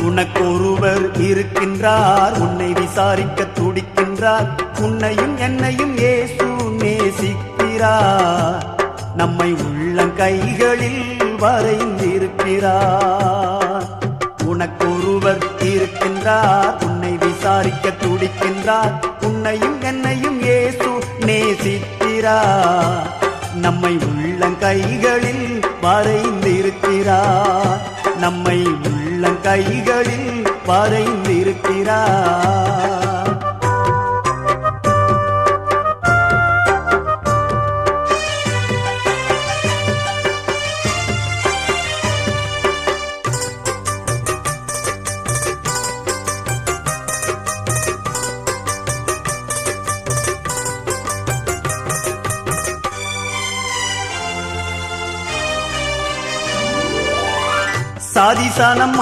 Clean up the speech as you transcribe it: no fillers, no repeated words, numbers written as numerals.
உனக்கொருவர் இருக்கின்றார், உன்னை விசாரிக்க துடிக்கின்றார். உன்னையும் என்னையும் இயேசு நேசிக்கிறார், நம்மை உள்ளங்கைகளில் வரைந்திருக்கிறார். உனக்கொருவர் இருக்கின்றார், உன்னை விசாரிக்க துடிக்கின்றார். உன்னையும் என்னையும் இயேசு நேசிக்கிறார், நம்மை உள்ளங்கைகளில் வரைந்திருக்கிறார். நம்மை உள்ளங்கைகளில் வரைந்திருக்கிறார். சாதிசானம்